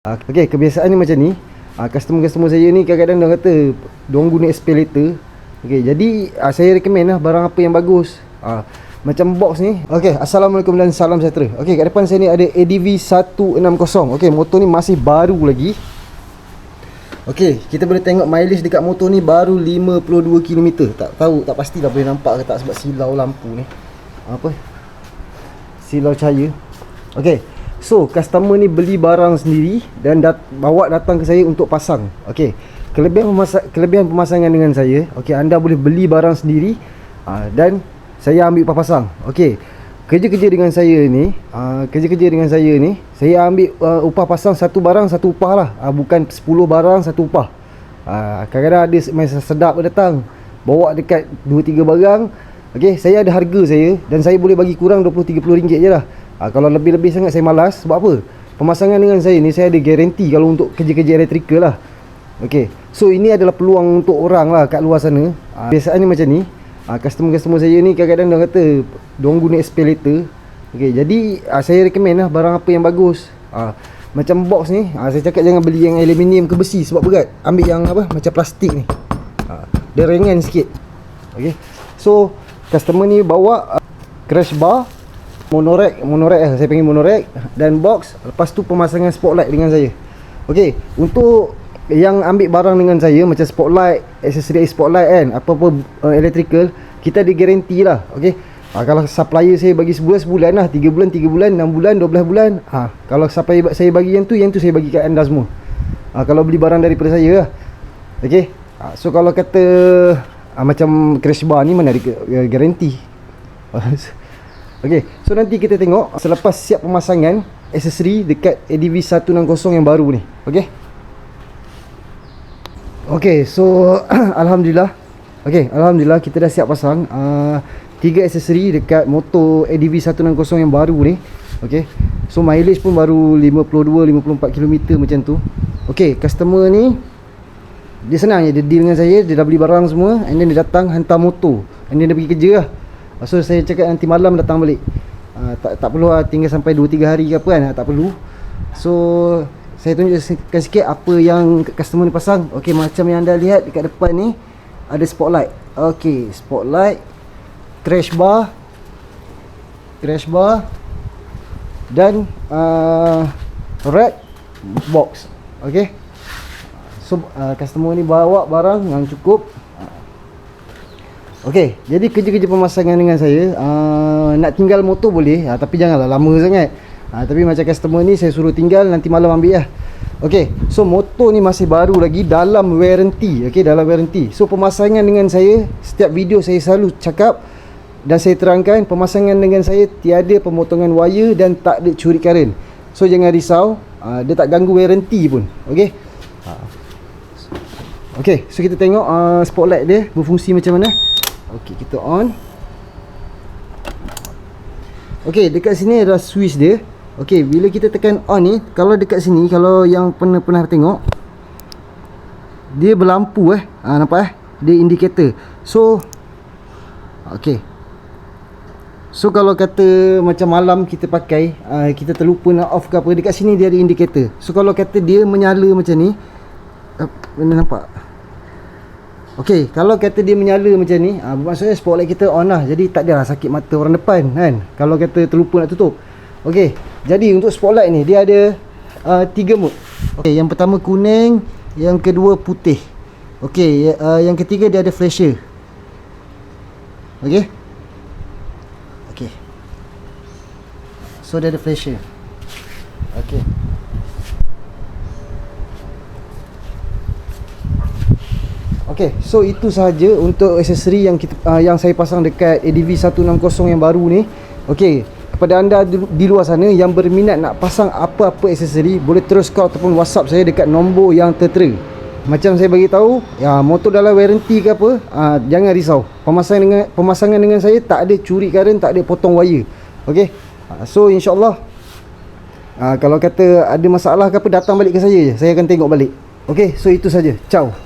Okay, kebiasaan ni macam ni. Customer-customer saya ni kadang-kadang dia kata diorang guna aspirator. Okay, jadi saya recommend lah barang apa yang bagus. Macam box ni. Okay, Assalamualaikum dan salam sejahtera. Okay, kat depan saya ni ada ADV 160. Okay, motor ni masih baru lagi. Okay, kita boleh tengok mileage dekat motor ni baru 52 km. Tak tahu, tak pastilah boleh nampak ke tak sebab silau lampu ni. Silau cahaya. Okay, so customer ni beli barang sendiri dan bawa datang ke saya untuk pasang. Okay, kelebihan pemasangan dengan saya. Okay, anda boleh beli barang sendiri dan saya ambil upah pasang. Okay, kerja-kerja dengan saya ni, saya ambil upah pasang satu barang satu upah lah. Bukan 10 barang satu upah. Kadang-kadang ada masa sedap datang bawa dekat 2-3 barang. Okay, saya ada harga saya dan saya boleh bagi kurang 20-30 ringgit je lah. Kalau lebih-lebih sangat saya malas. Sebab apa? Pemasangan dengan saya ni saya ada garanti kalau untuk kerja-kerja elektrikal lah. Okay, so ini adalah peluang untuk orang lah kat luar sana. Biasanya macam ni. Customer-customer saya ni kadang-kadang dia kata diorang guna aspirator. Okay, jadi saya recommend lah barang apa yang bagus. Macam box ni, saya cakap jangan beli yang aluminium ke besi sebab berat. Ambil yang macam plastik ni. Dia ringan sikit. Okay, so customer ni bawa crash bar, monorack saya panggil monorack, dan box. Lepas tu pemasangan spotlight dengan saya. Okay, untuk yang ambil barang dengan saya macam spotlight, aksesori spotlight kan, apa-apa electrical, kita ada garanti lah. Okay, kalau supplier saya bagi sebulan lah, 3 bulan, 3 bulan, 6 bulan, 12 bulan. Kalau supplier saya bagi yang tu saya bagi kat anda semua. Kalau beli barang daripada saya lah. Okay, so kalau kata macam crash bar ni mana ada garanti. Okay, so nanti kita tengok selepas siap pemasangan aksesori dekat ADV 160 yang baru ni. Okay, okay, so Alhamdulillah. Okay, Alhamdulillah kita dah siap pasang 3 aksesori dekat motor ADV 160 yang baru ni. Okay, so mileage pun baru 52-54 km macam tu. Okay, customer ni dia senang je, dia deal dengan saya, dia dah beli barang semua, and then dia datang hantar motor, and then dia pergi kerja lah. So saya cakap nanti malam datang balik. Tak perlu lah tinggal sampai 2-3 hari ke apa kan, tak perlu. So saya tunjukkan sikit apa yang customer ni pasang. Okay, macam yang anda lihat dekat depan ni ada spotlight. Okay, spotlight, crash bar dan rack box. Okay, so customer ni bawa barang yang cukup. Okay, jadi kerja-kerja pemasangan dengan saya, nak tinggal motor boleh, tapi janganlah lama sangat. Tapi macam customer ni saya suruh tinggal, nanti malam ambil lah. Okay, so motor ni masih baru lagi, dalam warranty. Okay, dalam warranty. So pemasangan dengan saya, setiap video saya selalu cakap dan saya terangkan, pemasangan dengan saya tiada pemotongan wire dan tak ada curi karen. So jangan risau, dia tak ganggu warranty pun. Okay, okay, so kita tengok spotlight dia berfungsi macam mana. Okay, kita on. Okay, dekat sini ada switch dia. Okay, bila kita tekan on ni, kalau dekat sini, kalau yang pernah tengok, dia berlampu nampak dia indikator. So okay, so kalau kata macam malam kita pakai, kita terlupa nak off ke apa, dekat sini dia ada indikator. So kalau kata dia menyala macam ni, mana nampak? Okay, kalau kata dia menyala macam ni, maksudnya spotlight kita on lah. Jadi tak adalah sakit mata orang depan kan, kalau kata terlupa nak tutup. Okay, jadi untuk spotlight ni dia ada 3 mode. Okay, yang pertama kuning, yang kedua putih. Okay, yang ketiga dia ada flasher. Okay, okay, so dia ada flasher. Okay, okay, so itu sahaja untuk aksesori yang saya pasang dekat ADV 160 yang baru ni. Okay, kepada anda di luar sana yang berminat nak pasang apa-apa aksesori, boleh terus call ataupun WhatsApp saya dekat nombor yang tertera. Macam saya bagi tahu, ya, motor dalam warranty ke apa, jangan risau. Pemasangan dengan saya tak ada curi karen, tak ada potong wire. Okay, so insyaAllah kalau kata ada masalah ke apa, datang balik ke saya je, saya akan tengok balik. Okay, so itu saja. Ciao.